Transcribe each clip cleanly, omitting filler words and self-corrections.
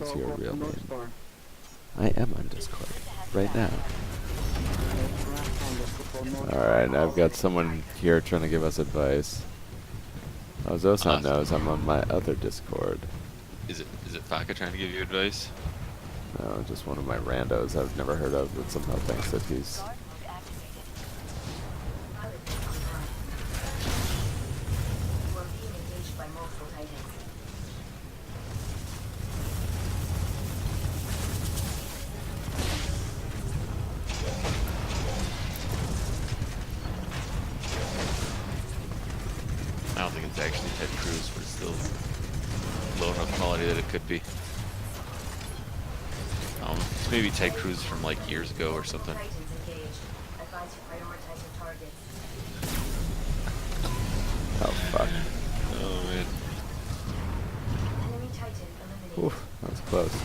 What's your real name? I am on Discord right now. Alright, I've got someone here trying to give us advice. Oh, Zosan knows I'm on my other Discord. Is it Faka trying to give you advice? No, just one of my randos I've never heard of that somehow thinks that he's... I don't think it's actually Ted Cruz, but it's still low enough quality that it could be. It's maybe Ted Cruz from like years ago or something. Oh, fuck. Oh, man. Oof, that was close.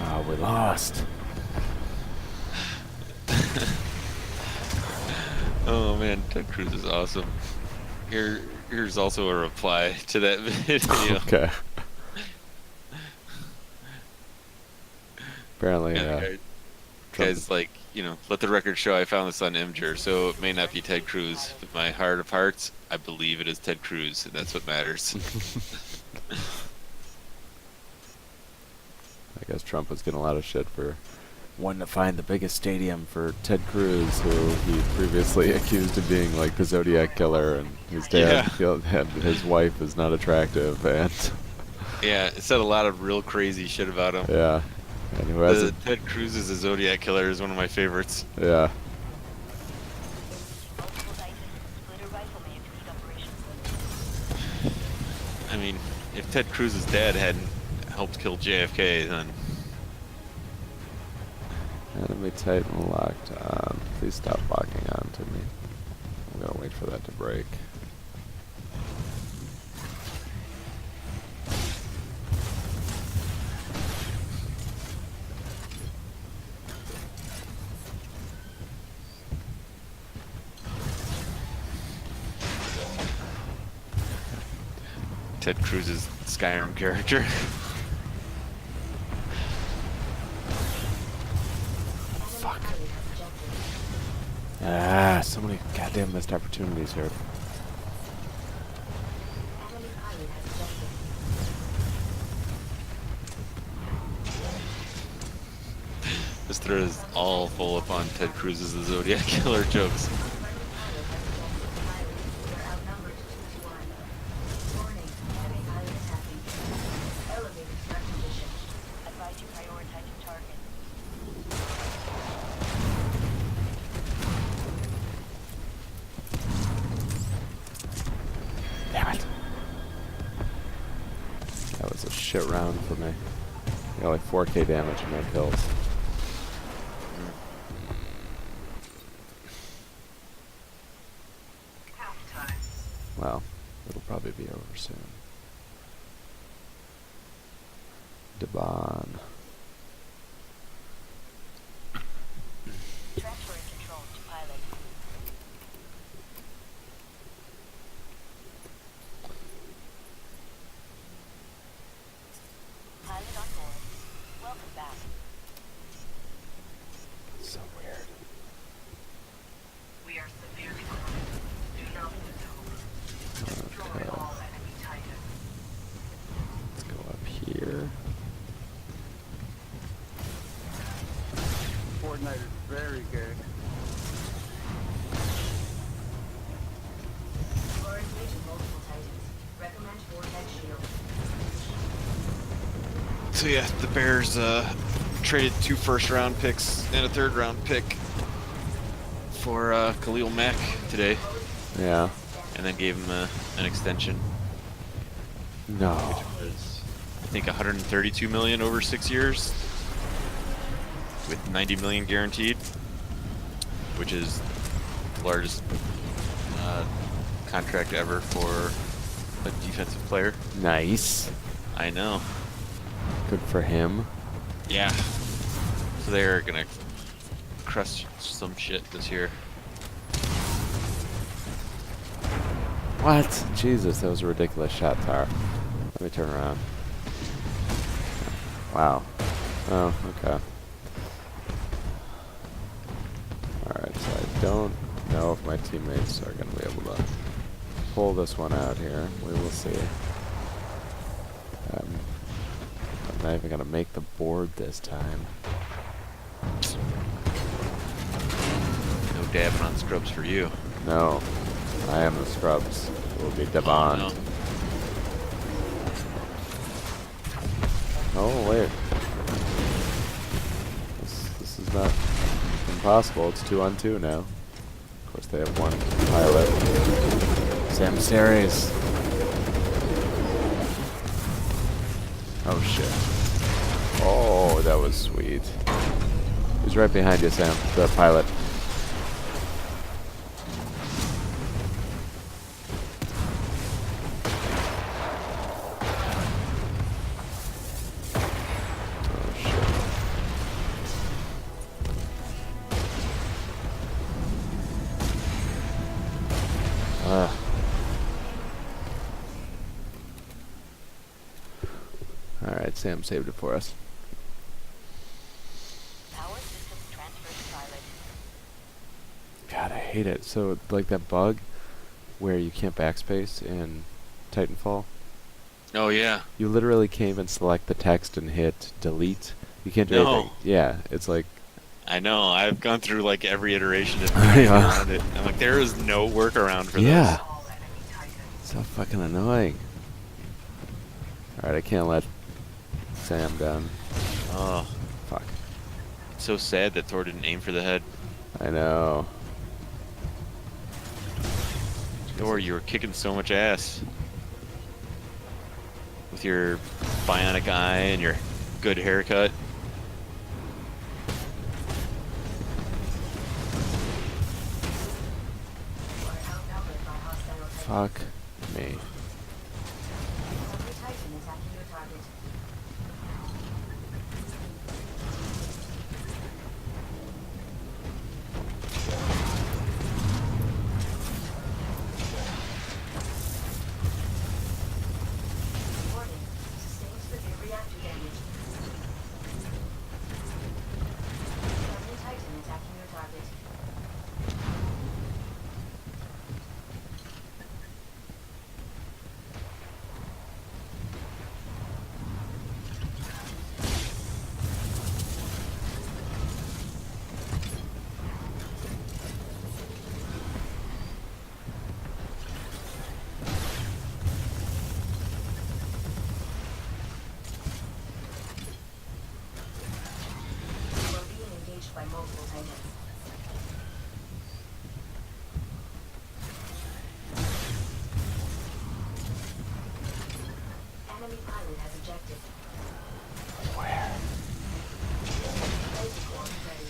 Oh, we lost. Oh man, Ted Cruz is awesome. Here's also a reply to that video. Okay. Apparently, guys, like, you know, let the record show I found this on Imgur, so it may not be Ted Cruz, but my heart of hearts, I believe it is Ted Cruz, and that's what matters. I guess Trump was getting a lot of shit for wanting to find the biggest stadium for Ted Cruz, who he previously accused of being like the Zodiac killer, and his dad and his wife is not attractive, and yeah, it said a lot of real crazy shit about him. Yeah, and who has Ted Cruz as a Zodiac killer is one of my favorites. Yeah. I mean, if Ted Cruz's dad hadn't helped kill JFK, then... Enemy Titan locked on. Please stop locking on to me. I'm gonna wait for that to break. Ted Cruz's Skyrim character. Fuck. Ah, so many goddamn missed opportunities here. This thread is all full upon Ted Cruz's the Zodiac killer jokes. Damn it. That was a shit round for me. I got like 4k damage in my kills. Well, it'll probably be over soon. Devon. Transferring control to pilot. Pilot on board. Welcome back. So weird. We are severely cornered. Do not lose hope. Destroy all enemy Titans. Let's go up here. Fortnite is very good. You are engaging multiple Titans. Recommend vortex shield. So yeah, the Bears traded 2 first-round picks and a third-round pick for Khalil Mack today. Yeah. and then gave him an extension, No. which was I think 132 million over 6 years, with 90 million guaranteed, which is the largest contract ever for a defensive player. Nice. I know. Good for him. Yeah. So they're gonna crush some shit this year. What? Jesus, that was a ridiculous shot, Tar. Let me turn around. Wow. Oh, okay. Alright, so I don't know if my teammates are going to be able to pull this one out here. We will see. I'm not even going to make the board this time. No dabbing on scrubs for you. No. I am the scrubs. It will be Devon. Oh, no. Oh, wait. This is not impossible. It's 2-on-2 now. Of course, they have one pilot. Sam Series. Oh, shit. Oh, that was sweet. He's right behind you, Sam. The pilot. Alright, Sam saved it for us. Power systems transferred to pilot. God, I hate it. So, like that bug where you can't backspace in Titanfall, Oh yeah. you literally can't even select the text and hit delete. You can't do No. anything. Yeah, it's like... I know. I've gone through like every iteration of Yeah. around it. I'm like, there is no workaround for Yeah. this. All enemy Titans. So fucking annoying. Alright, I can't let Sam down. Oh, Fuck. so sad that Thor didn't aim for the head. I know. Thor, you were kicking so much ass with your bionic eye and your good haircut. You are outnumbered by hostile Titans. Fuck me. Enemy Titan attacking your target. Warning. Sustained severe reactor damage. Enemy Titan attacking your target. You are being engaged by multiple Titans. Enemy pilot has ejected. Where? Laser core ready.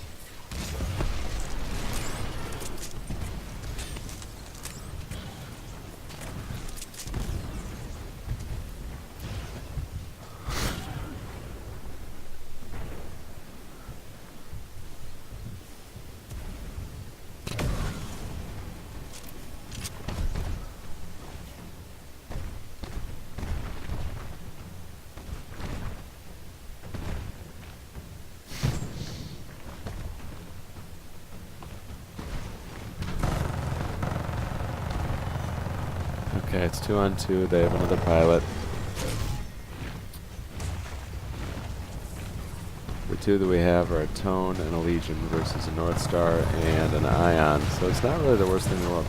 Okay, it's 2-on-2. They have another pilot. The two that we have are a Tone and a Legion versus a North Star and an Ion. So it's not really the worst thing in the world.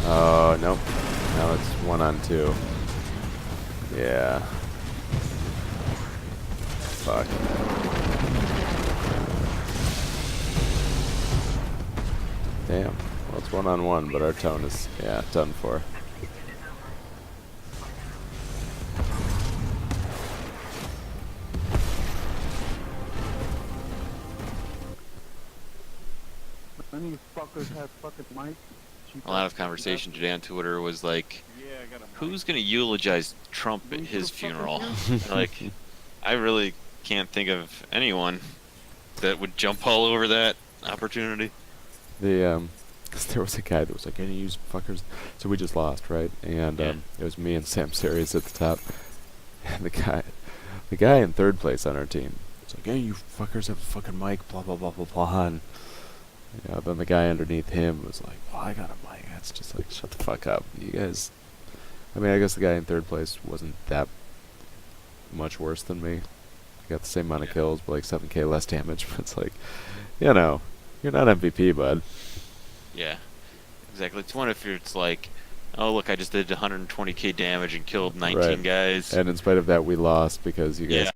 Oh, nope. Now it's 1-on-2. Yeah. Fuck. Damn. Well, it's 1-on-1, but our tone is, yeah, done for. Any fuckers have fucking mics? A lot of conversation today on Twitter was like, who's gonna eulogize Trump at his funeral? Like, I really can't think of anyone that would jump all over that opportunity. Cause there was a guy that was like, any use fuckers. So we just lost, right? And Yeah. it was me and Sam Sirius at the top. And the guy in third place on our team was like, hey, you fuckers have a fucking mic, blah blah blah blah blah. And then the guy underneath him was like, well, I got a mic. That's just like, shut the fuck up, you guys. I mean, I guess the guy in third place wasn't that much worse than me. I got the same amount of kills, but like 7k less damage. But it's like, you're not MVP, bud. Yeah, exactly. It's one if it's like, oh look, I just did 120k damage and killed 19 Right. guys. And in spite of that, we lost because you guys. Yeah.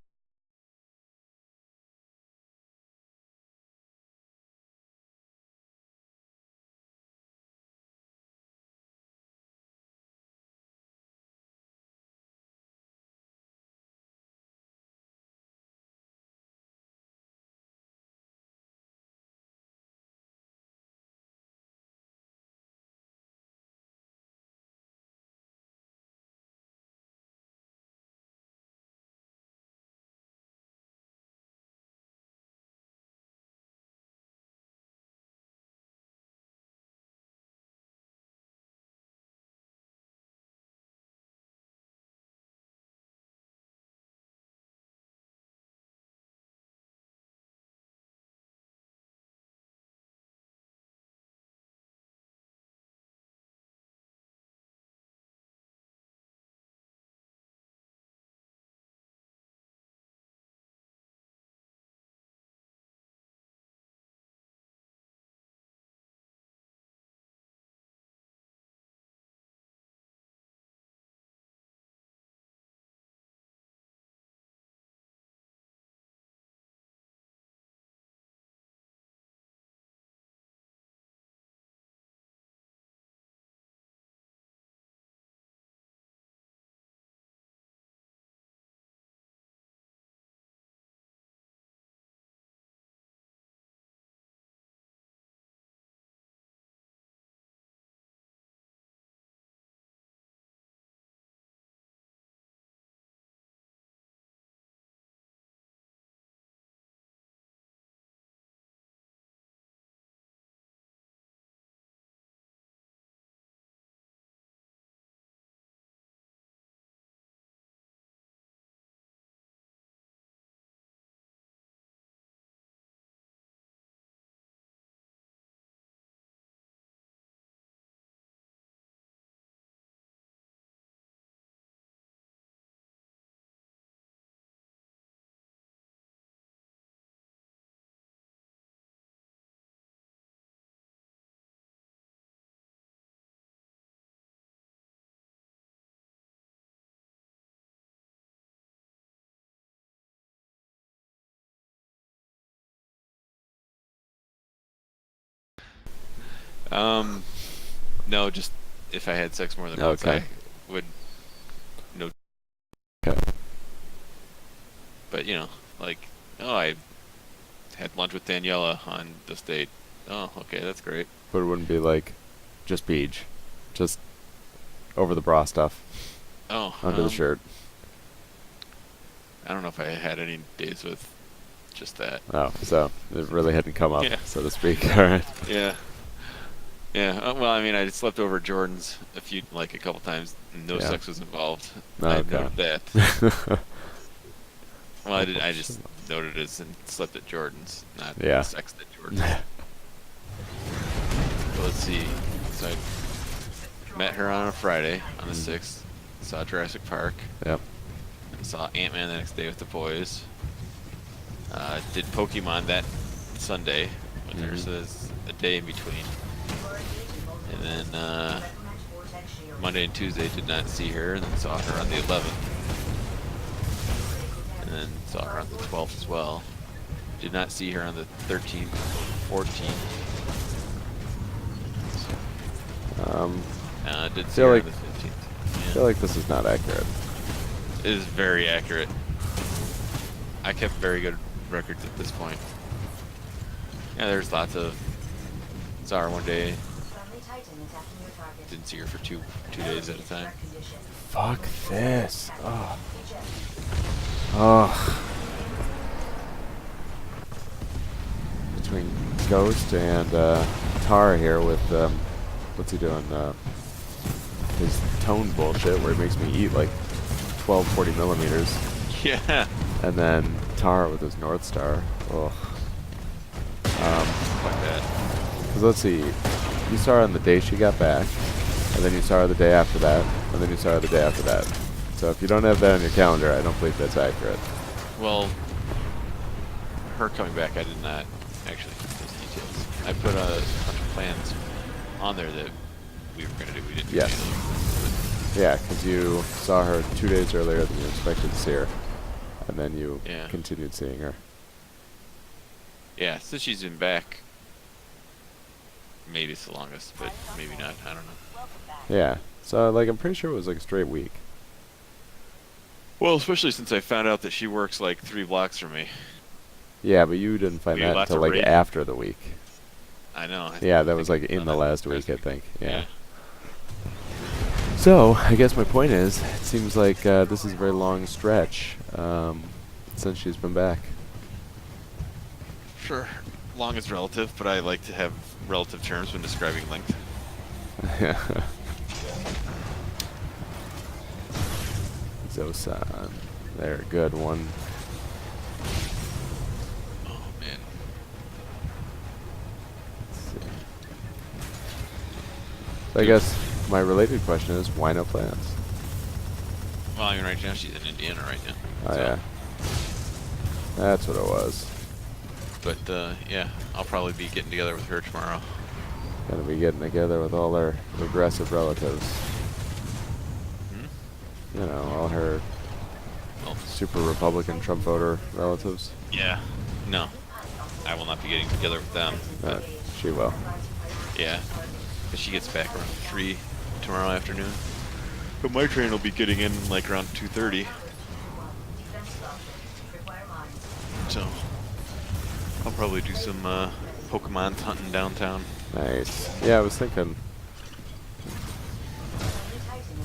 No, just if I had sex more than once, Okay. I would. No. Okay. But like, oh, I had lunch with Daniela on this date. Oh, okay, that's great. But it wouldn't be like, just beach, just over the bra stuff, Oh, under the shirt. I don't know if I had any days with just that. Oh, so it really hadn't come up, Yeah. so to speak. All right. Yeah. Yeah. Well, I mean, I slept over at Jordan's a couple times. And no Yeah. sex was involved. Oh, I okay. noted that. Well, I did. I just noted it and slept at Jordan's, not Yeah. sexed at Jordan's. So let's see. So I met her on a Friday on the 6th. Saw Jurassic Park. Yep. And saw Ant-Man the next day with the boys. Did Pokemon that Sunday with her, so there's a day in between. And then Monday and Tuesday did not see her, and then saw her on the 11th. And then saw her on the 12th as well. Did not see her on the 13th, 14th. So Did see feel her like on the 15th. I feel like this is not accurate. It is very accurate. I kept very good records at this point. Yeah, there's lots of. Saw her one day. Friendly Titan attacking your target. Didn't see her for two days at a time. Fuck this. Oh. Oh. Between Ghost and Tar here with what's he doing? His tone bullshit where he makes me eat like 12 40 millimeters. Yeah. And then Tar with his North Star. Ugh. Like that. Because let's see, you saw her on the day she got back, and then you saw her the day after that, and then you saw her the day after that. So if you don't have that on your calendar, I don't believe that's accurate. Well, her coming back, I did not actually keep those details. I put a bunch of plans on there that we were going to do. We didn't do any of them. Yeah, because you saw her 2 days earlier than you expected to see her, and then you Yeah. continued seeing her. Yeah, since she's been back, maybe it's the longest, but maybe not. I don't know. Yeah, so like I'm pretty sure it was like a straight week. Well, especially since I found out that she works like 3 blocks from me. Yeah, but you didn't find We had that lots until of like raid. after the week. I know. Yeah, that was think like in on the that last week, first I think. Yeah. Yeah. So, I guess my point is, it seems like this is a very long stretch since she's been back. Sure. Long is relative, but I like to have relative terms when describing length. Zosan. There, good one. Oh, man. Let's see. So I guess my related question is, why no plans? Well, I mean, right now she's in Indiana right now. Oh, so. yeah. That's what it was. But, yeah, I'll probably be getting together with her tomorrow. Gonna be getting together with all her regressive relatives. Hmm? You know, all her Well, super Republican Trump voter relatives. yeah. No. I will not be getting together with them. But, She will. yeah. Because she gets back around 3 tomorrow afternoon. But my train will be getting in like around 2:30. So, I'll probably do some Pokemon hunting downtown. Nice. Yeah, I was thinking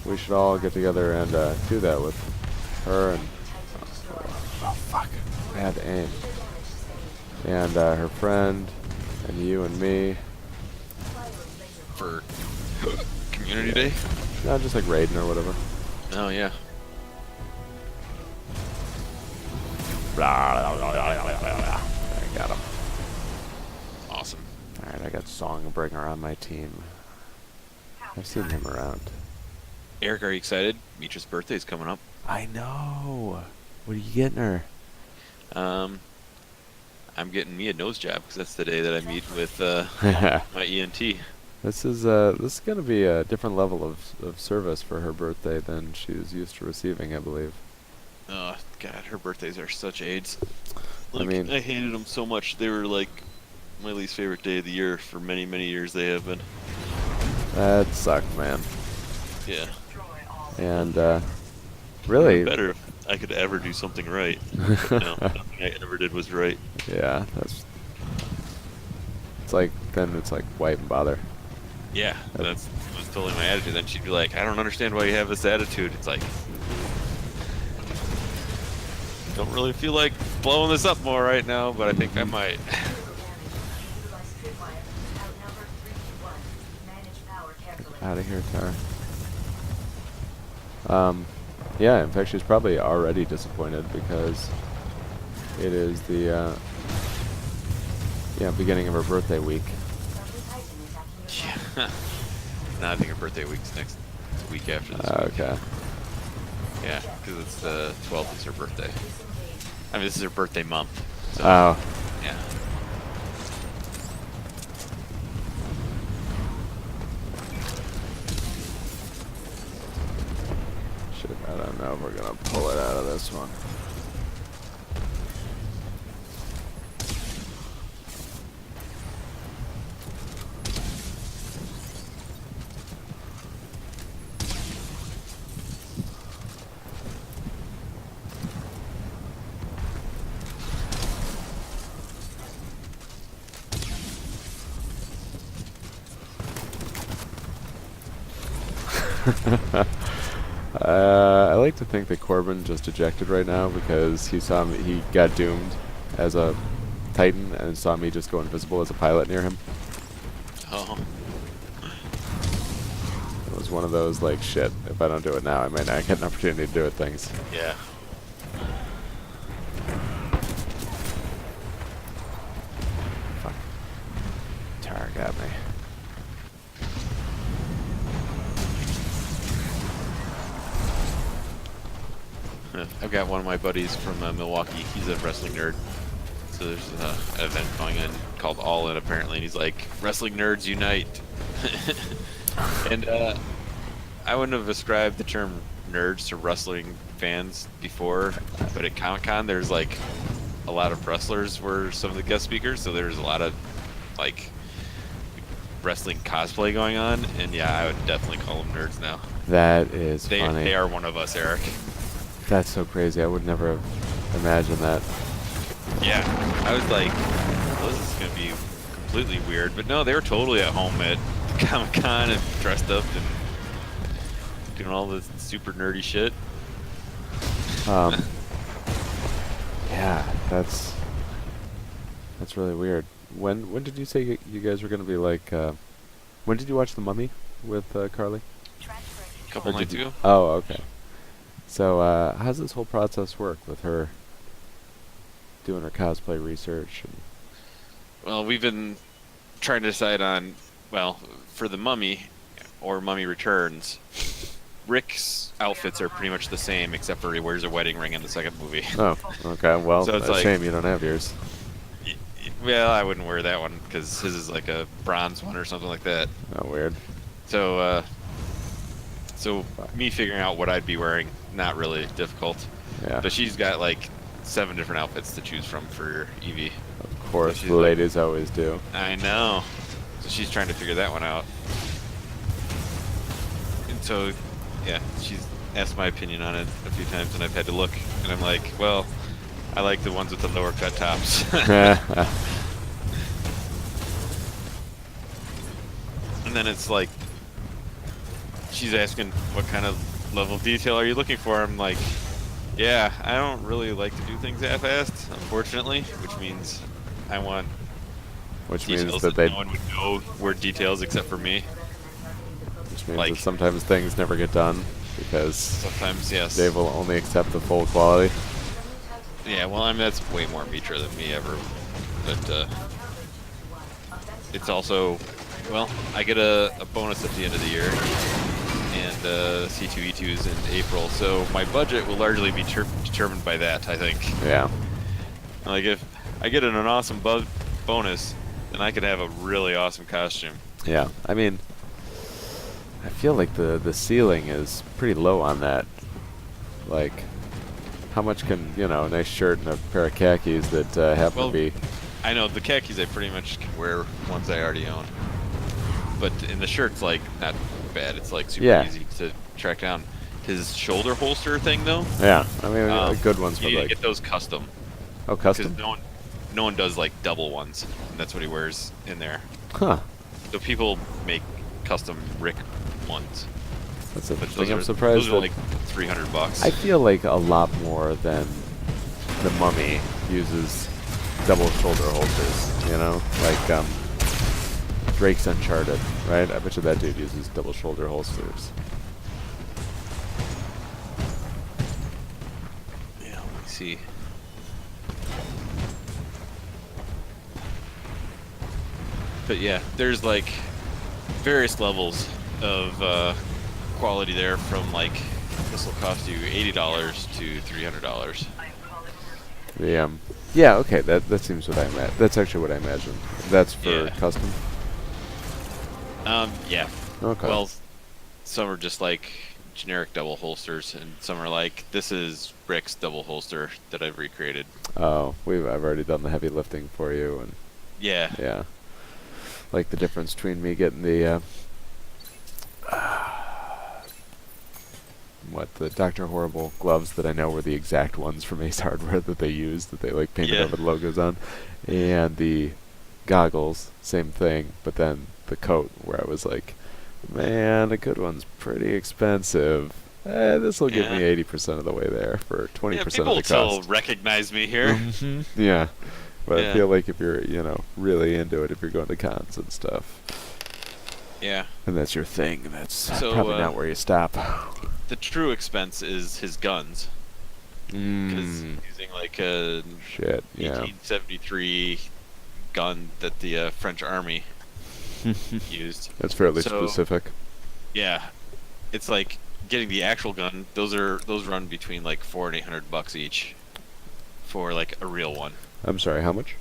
we should all get together and do that with her and oh fuck, bad aim. And her friend and you and me. For Community Day? No, just like raiding or whatever. Oh, yeah. I got him. Awesome. Alright, I got Songbringer on my team. I've seen him around. Eric, are you excited? Mitra's birthday's coming up. I know. What are you getting her? I'm getting me a nose job because that's the day that I meet with my ENT. This is gonna be a different level of service for her birthday than she's used to receiving, I believe. Oh, God, her birthdays are such AIDS. I Like, mean- I hated them so much. They were like my least favorite day of the year for many, many years. They have been. That sucked, man. Yeah. And really, Better if I could ever do something right. But no, nothing I ever did was right. yeah, that's. It's like then it's like why even bother? Yeah, that was totally my attitude. Then she'd be like, "I don't understand why you have this attitude." It's like, don't really feel like blowing this up more right now, but I think I might. Out of here, Tara. Yeah, in fact, she's probably already disappointed because it is the beginning of her birthday week. Yeah. No, I think her birthday week's next week after this week. Okay. Yeah, because it's the 12th is her birthday. I mean, this is her birthday month. So, Oh, yeah. shit! I don't know if we're gonna pull it out of this one. I like to think that Corbin just ejected right now because he saw me. He got doomed as a Titan and saw me just go invisible as a pilot near him. Oh. It was one of those like, shit, if I don't do it now, I might not get an opportunity to do it things. Yeah. Fuck. Tar got me. I've got one of my buddies from Milwaukee. He's a wrestling nerd. So there's an event going on called All In apparently, and he's like, "Wrestling nerds unite!" And I wouldn't have ascribed the term nerds to wrestling fans before, but at Comic-Con there's like a lot of wrestlers were some of the guest speakers, so there's a lot of like wrestling cosplay going on, and yeah, I would definitely call them nerds now. That is funny. They are one of us, Eric. That's so crazy. I would never have imagined that. Yeah, I was like, well, this is gonna be completely weird, but no, they were totally at home at Comic-Con and dressed up and doing all this super nerdy shit. Yeah, that's really weird. When did you say you guys were gonna be like? When did you watch The Mummy with Carly? A couple nights ago. Oh, okay. So how's this whole process work with her doing her cosplay research? And Well, we've been trying to decide on, well, for The Mummy or Mummy Returns, Rick's outfits are pretty much the same except for he wears a wedding ring in the second movie. oh, okay. Well, So it's like- shame you don't have yours. Well, I wouldn't wear that one because his is like a bronze one or something like that. Oh, weird. So, me figuring out what I'd be wearing, not really difficult. Yeah. But she's got like 7 different outfits to choose from for Evie. Of course, she's the like- ladies always do. I know. So she's trying to figure that one out. And so, yeah, she's asked my opinion on it a few times, and I've had to look, and I'm like, well, I like the ones with the lower cut tops. And then it's like, she's asking, what kind of level of detail are you looking for? I'm like, yeah, I don't really like to do things half-assed, unfortunately, which means I want Which means details that that they, no one would know were details except for me. which means like- that sometimes things never get done because Sometimes, yes. they will only accept the full quality. Yeah, well, I mean, that's way more Mitra than me ever. But it's also, well, I get a bonus at the end of the year, and C2E2 is in April, so my budget will largely be determined by that, I think. Yeah. Like, if I get an awesome bonus, then I could have a really awesome costume. Yeah. I mean, I feel like the ceiling is pretty low on that. Like, how much can, you know, a nice shirt and a pair of khakis that happen Well, to be... I know, the khakis I pretty much can wear ones I already own. But in the shirt's, like, not bad. It's, like, super easy to track down. His shoulder holster thing, though, Yeah. I mean, good ones you for need to like... get those custom. Oh, Because custom? no one does, like, double ones. And that's what he wears in there. Huh. So people make custom Rick ones. That's a But thing. I'm surprised those are, that... like, $300. I feel like a lot more than the Mummy uses double shoulder holsters, you know? Like, Drake's Uncharted, right? I bet you that dude uses double shoulder holsters. Yeah, let me see. But yeah, there's like various levels of quality there, from like this will cost you $80 to $300. The yeah, okay, that seems what I imagine. That's actually what I imagine. That's for Yeah. custom. Yeah. Okay. Well, some are just like generic double holsters, and some are like, this is Rick's double holster that I've recreated. Oh, I've already done the heavy lifting for you, and Yeah. yeah, like the difference between me getting the the Dr. Horrible gloves that I know were the exact ones from Ace Hardware that they used, that they like painted Yeah. over the logos on, and the goggles, same thing, but then the coat where I was like, man, a good one's pretty expensive. This will get me Yeah. 80% of the way there for 20% Yeah, of people the will still cost. recognize me here. Yeah. But I Yeah. feel like if you're, really into it, if you're going to cons and stuff, Yeah. and that's your thing, that's So, probably not where you stop. the true expense is his guns. Because Mm, using like a shit, yeah. 1873 gun that the French army used. That's fairly So, specific. yeah, it's like getting the actual gun. Those run between like $400 and $800 each for like a real one. I'm sorry, how much?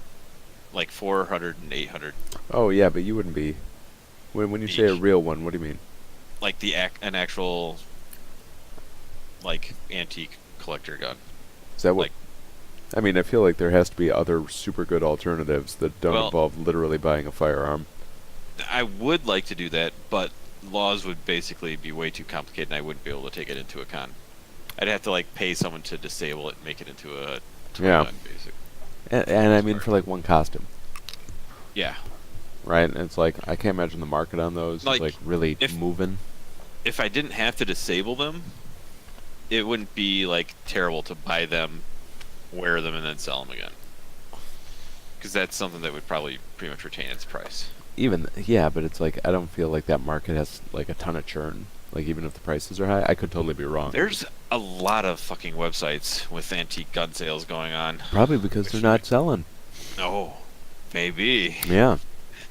Like 400 and 800 Oh, yeah, but you wouldn't be. When you say a each. real one, what do you mean? Like an actual like antique collector gun. Is that what? Like, I mean, I feel like there has to be other super good alternatives that don't well, involve literally buying a firearm. I would like to do that, but laws would basically be way too complicated, and I wouldn't be able to take it into a con. I'd have to like pay someone to disable it and make it into a toy Yeah. gun, basically. And I mean, for like one costume, Yeah. right? And it's like, I can't imagine the market on those is Like, like really if moving. if I didn't have to disable them, it wouldn't be like terrible to buy them, wear them, and then sell them again. Because that's something that would probably pretty much retain its price. Yeah, but it's like, I don't feel like that market has like a ton of churn. Like, even if the prices are high, I could totally be wrong. There's a lot of fucking websites with antique gun sales going on. Probably because they're not selling. Oh, maybe. Yeah.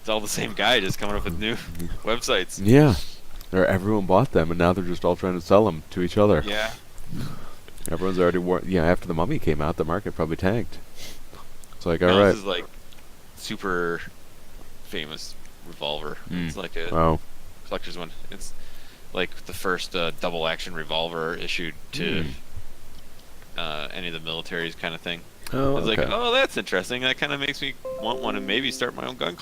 It's all the same guy just coming up with new websites. Yeah. Or everyone bought them, and now they're just all trying to sell them to each other. Yeah. Everyone's already after the Mummy came out, the market probably tanked. It's like, Now alright. this is like super famous revolver. Mm. It's like a Oh. collector's one. It's like the first double action revolver issued to any of the militaries kind of thing. Oh, I was like, okay. oh, that's interesting. That kind of makes me want one and maybe start my own gun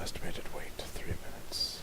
Estimated wait, 3 minutes.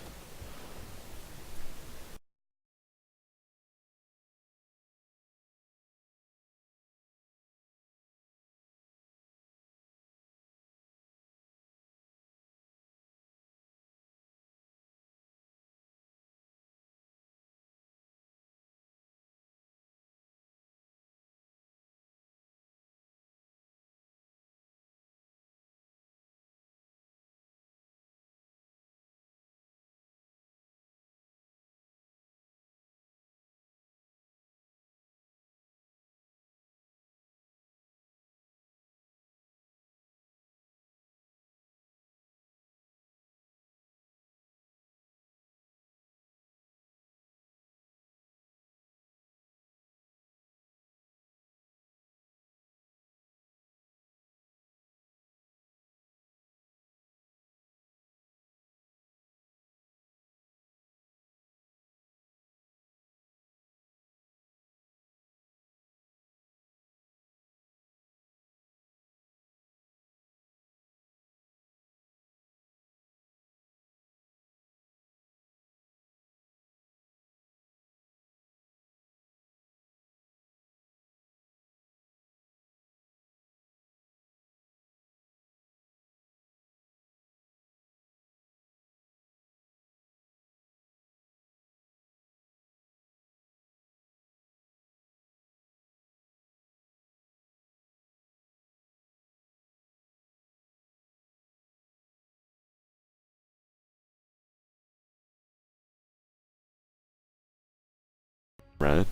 Right.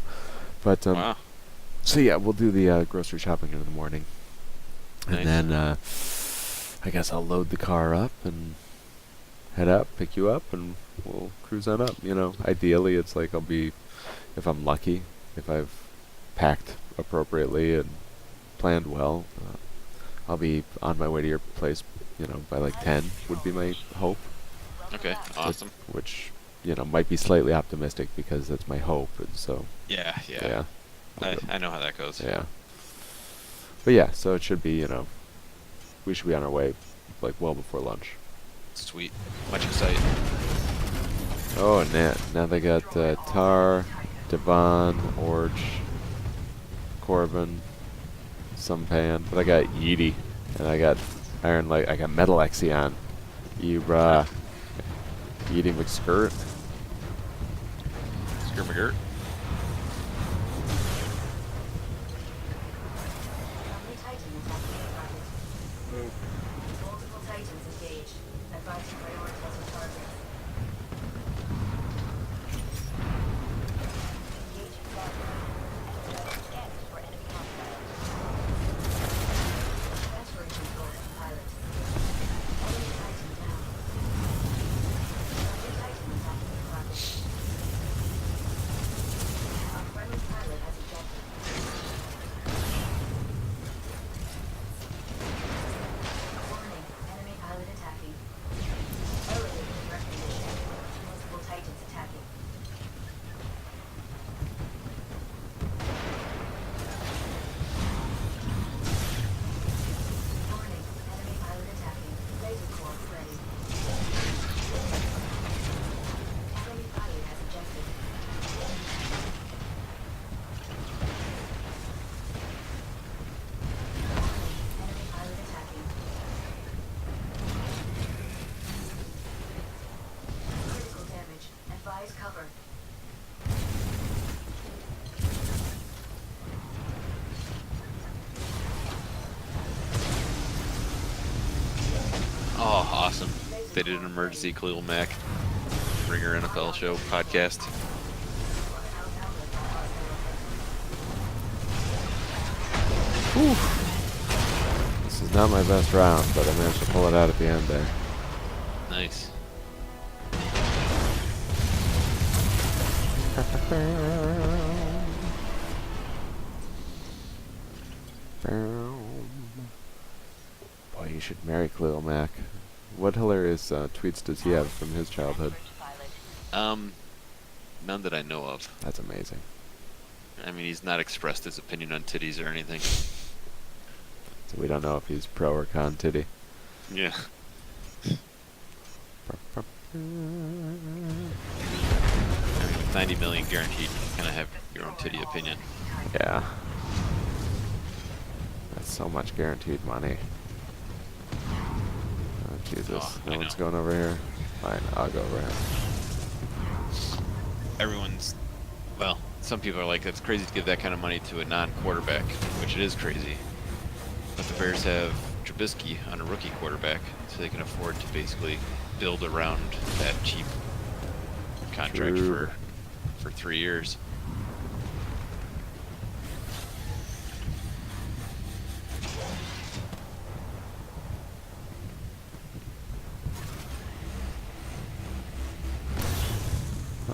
But Wow. so yeah, we'll do the grocery shopping in the morning, and Nice. then I guess I'll load the car up and head up, pick you up, and we'll cruise on up. You know, ideally, it's like I'll be, if I'm lucky, if I've packed appropriately and planned well, I'll be on my way to your place. You know, by like 10 would be my hope. Okay, awesome. Which, you know, might be slightly optimistic because that's my hope, and so Yeah. yeah. I know how that goes. Yeah. But yeah, so it should be, you know, we should be on our way like well before lunch. Sweet. Much excitement. Oh, and now they got Tar, Devon, Orge, Corbin, Sumpan, but I got Yeety, and I got Iron Light, I got Metal Exion, Ibra, Yeety McSkirt. Skirmagurt. Friendly Titan attacking the target. Multiple Titans engaged. Advise to prioritize your targets. Engaging target. Scanned for enemy hostile. Transferring control to pilot. Enemy Titan down. Friendly Titan attacking the target. Our friendly pilot has ejected. Warning, enemy pilot attacking. Elevating recognition. Multiple Titans attacking. Warning, enemy pilot attacking. Laser core ready. Enemy pilot has ejected. Enemy pilot attacking. Critical damage. Advise cover. Oh, awesome. They did an emergency Khalil Mack Ringer NFL show podcast. This is not my best round, but I managed to pull it out at the end there. Nice. Boy, you should marry Khalil Mack. What hilarious tweets does he have from his childhood? None that I know of. That's amazing. I mean, he's not expressed his opinion on titties or anything. So we don't know if he's pro or con titty. Yeah. I mean, with 90 million guaranteed, you kind of have your own titty opinion. Yeah. That's so much guaranteed money. Oh, Jesus. Oh, No I one's know. going over here. Fine, I'll go over here. Everyone's, well, some people are like, it's crazy to give that kind of money to a non-quarterback, which it is crazy. But the Bears have Trubisky on a rookie quarterback, so they can afford to basically build around that cheap contract True. for 3 years.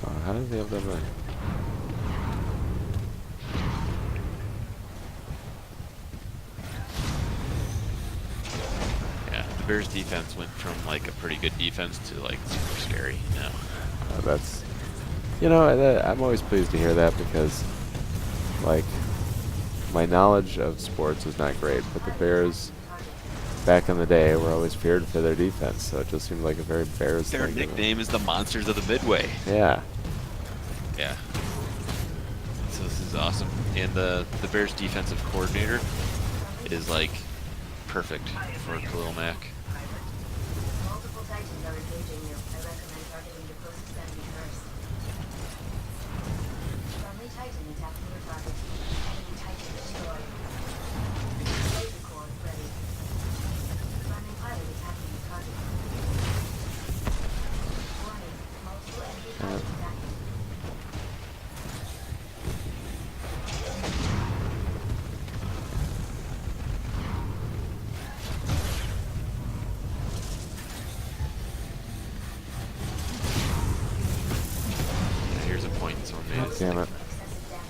Oh, how does he have that money? Yeah, the Bears defense went from like a pretty good defense to like super scary now. That's, I'm always pleased to hear that because, like, my knowledge of sports is not great, but the Bears, back in the day, were always feared for their defense, so it just seemed like a very Bears Their thing. nickname is the Monsters of the Midway. Yeah. Yeah. So this is awesome. And the Bears defensive coordinator is like perfect for Khalil Mack. Multiple Titans are engaging you. I recommend targeting the closest enemy first. Friendly Titan attacking your target. Enemy Titan destroyed. Laser core ready. Friendly pilot attacking your target. Warning, multiple enemy pilots attacking. Here's a point someone made. It's Damn like, it.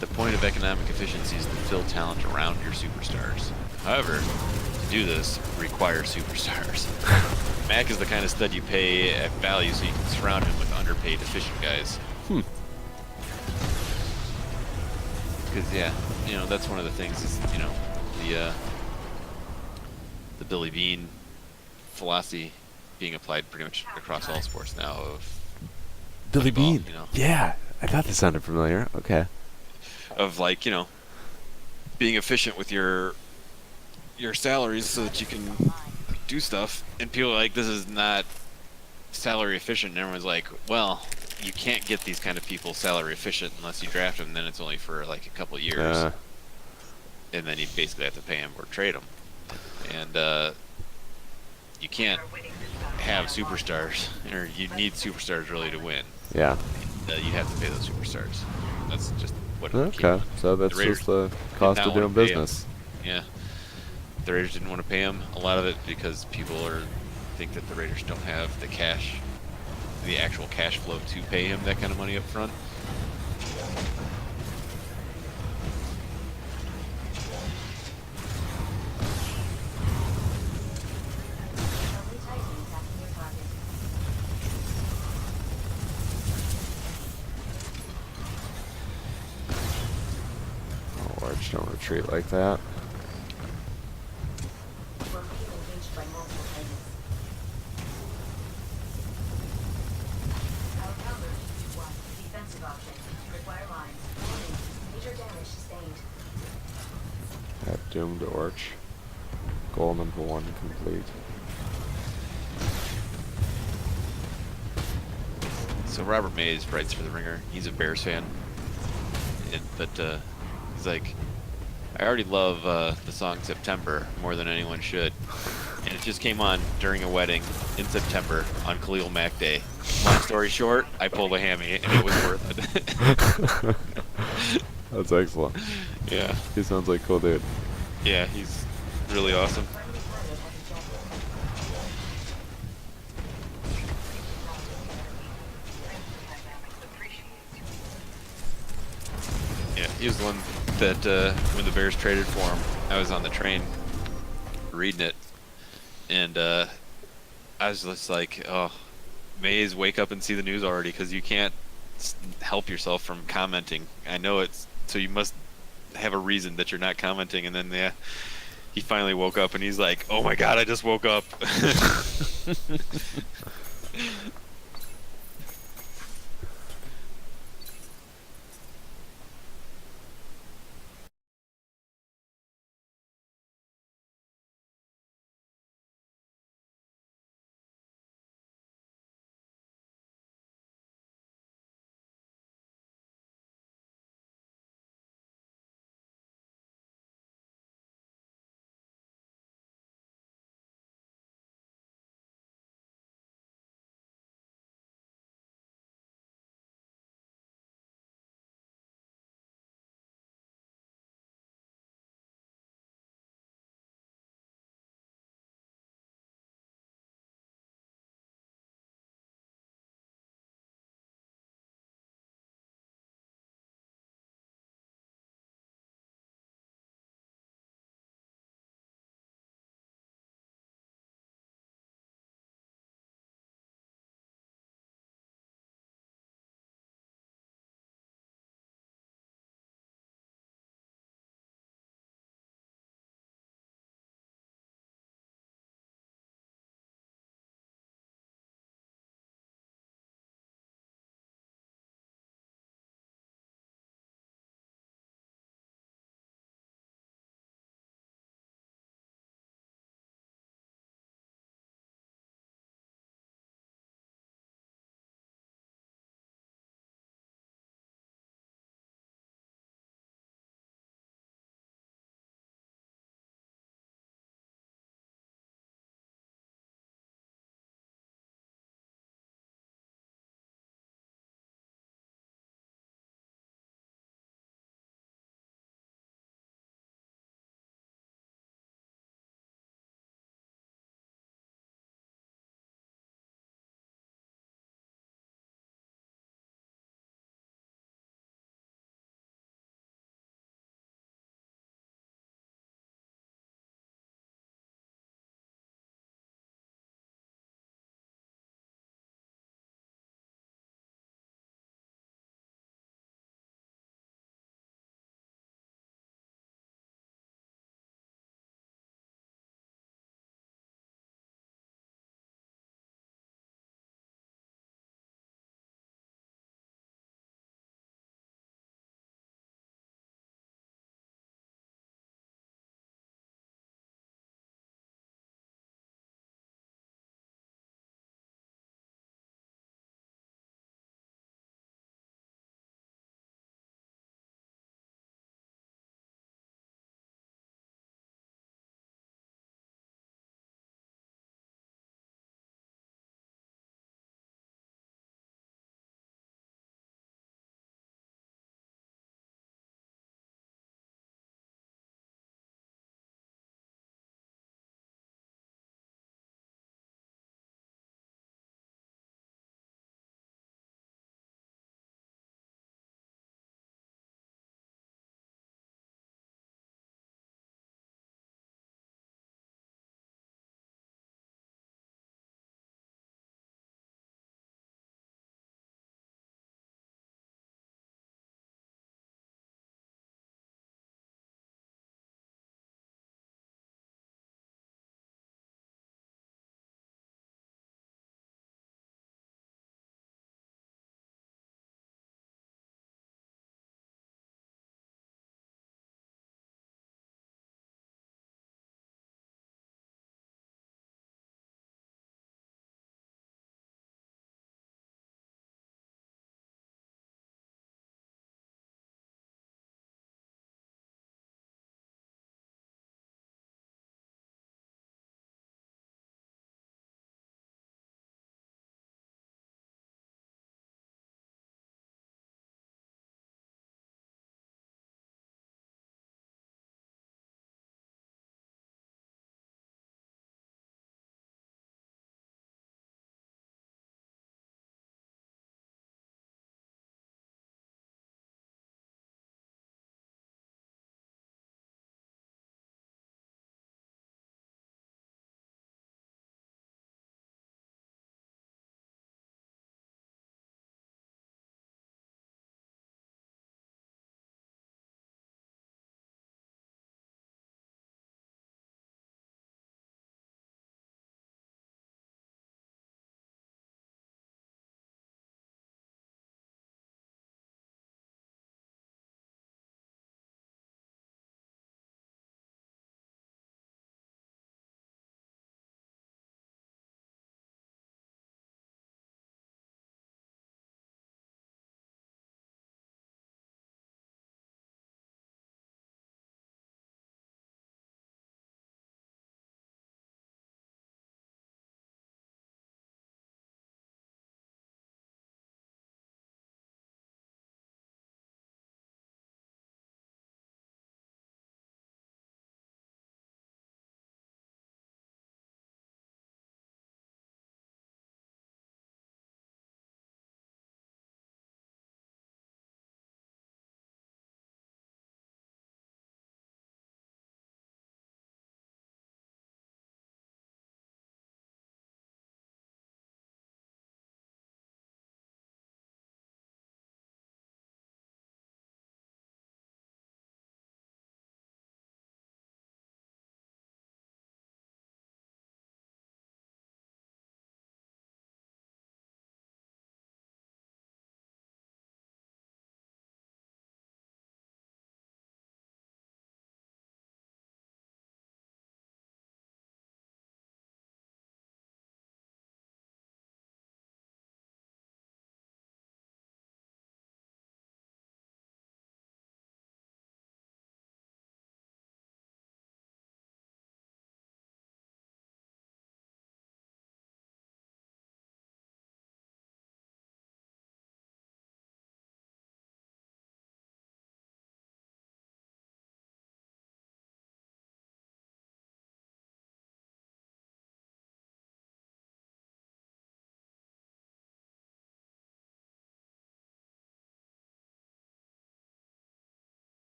the point of economic efficiency is to fill talent around your superstars. However, to do this requires superstars. Mac is the kind of stud you pay at value so you can surround him with underpaid, efficient guys. Because, yeah, that's one of the things is, the Billy Bean philosophy being applied pretty much across all sports now of Billy football, Bean. Yeah, I thought this sounded familiar. Okay. of like, being efficient with your salaries so that you can do stuff. And people are like, this is not salary efficient. And everyone's like, well, you can't get these kind of people salary efficient unless you draft them. Then it's only for like a couple of years. And then you basically have to pay them or trade them. And you can't have superstars, or you need superstars really to win. Yeah. You have to pay those superstars. That's just what it Okay. came on. So that's Raiders just the did cost not of wanna doing pay 'em. business. Yeah. The Raiders didn't want to pay him. A lot of it because people think that the Raiders don't have the cash, the actual cash flow to pay him that kind of money up front. Friendly Titan attacking your target. Oh, Arch, don't retreat like that. We're being engaged by multiple Titans. Our counter, 1. Defensive option. Require lines. Warning. Major damage sustained. That doomed Orch. Goal number 1 complete. So Robert Mays writes for The Ringer. He's a Bears fan. But he's like, I already love the song September more than anyone should. And it just came on during a wedding in September on Khalil Mack Day. Long story short, I pulled a hammy and it was worth it. That's excellent. Yeah. He sounds like a cool dude. Yeah, he's really awesome. Friendly pilot has ejected. Yeah, he was the one that when the Bears traded for him, I was on the train reading it, and I was just like, oh, Mays, wake up and see the news already, because you can't help yourself from commenting. I know it's, so you must have a reason that you're not commenting, and then yeah, he finally woke up and he's like, oh my god, I just woke up.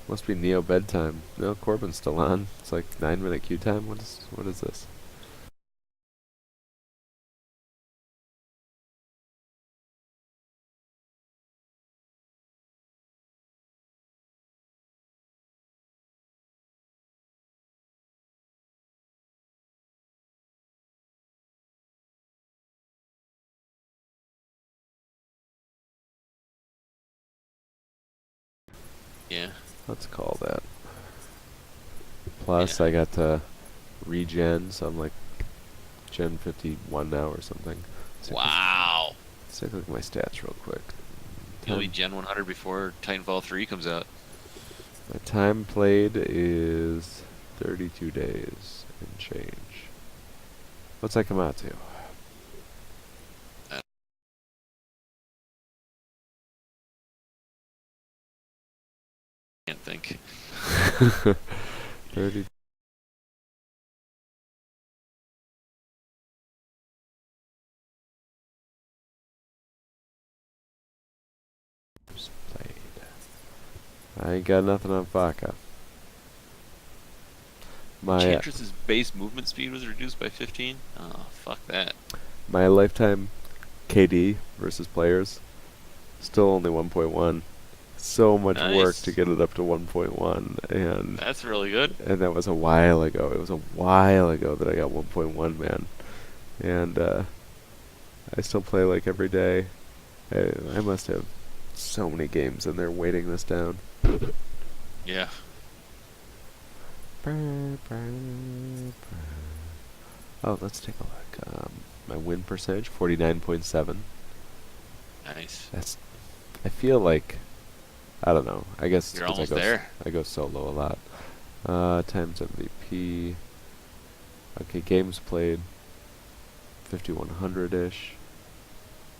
Must be Neo bedtime. No, Corbin's still on. It's like 9-minute queue time. What is this? Yeah. Let's call that. Plus, Yeah. I got to regen, so I'm like Gen 51 now or something. Wow. Let's take a look at my stats real quick. You'll be Gen 100 before Titanfall 3 comes out. My time played is 32 days and change. What's that come out to? Can't think. 30. Played. I ain't got nothing on Vodka. My Enchantress's base movement speed was reduced by 15? Oh, fuck that. my lifetime KD versus players still only 1.1. So much work to Nice. get it up to 1.1, and That's really good. that was a while ago. It was a while ago that I got 1.1, man. And I still play like every day. I must have so many games in there waiting this down. Yeah. Oh, let's take a look. My win percentage, 49.7. Nice. That's. I feel like. I don't know. I guess it's You're 'cause almost there. I go solo a lot. Times MVP. Okay, games played. 5100-ish.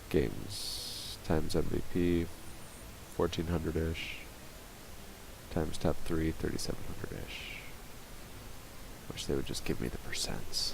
Games times MVP. 1400-ish. Times top 3, 3700-ish. Wish they would just give me the percents.